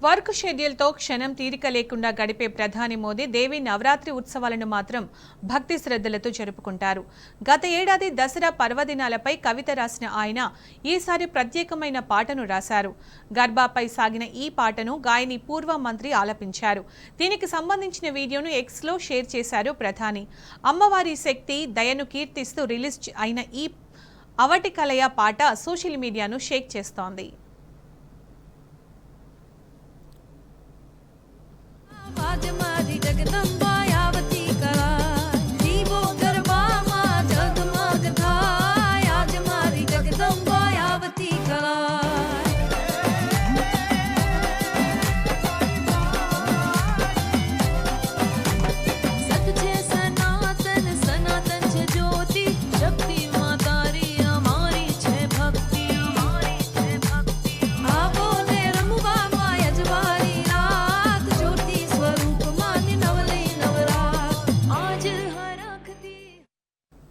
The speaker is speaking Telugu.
వర్క్ షెడ్యూల్తో క్షణం తీరిక లేకుండా గడిపే ప్రధాని మోదీ దేవి నవరాత్రి ఉత్సవాలను మాత్రం భక్తి శ్రద్ధలతో జరుపుకుంటారు. గత ఏడాది దసరా పర్వదినాలపై కవిత రాసిన ఆయన ఈసారి ప్రత్యేకమైన పాటను రాశారు. గర్భాపై సాగిన ఈ పాటను గాయని పూర్వ మంత్రి ఆలపించారు. దీనికి సంబంధించిన వీడియోను ఎక్స్లో షేర్ చేశారు ప్రధాని. అమ్మవారి శక్తి, దయను కీర్తిస్తూ రిలీజ్ అయిన ఈ అవటి కలయ పాట సోషల్ మీడియాను షేక్ చేస్తోంది.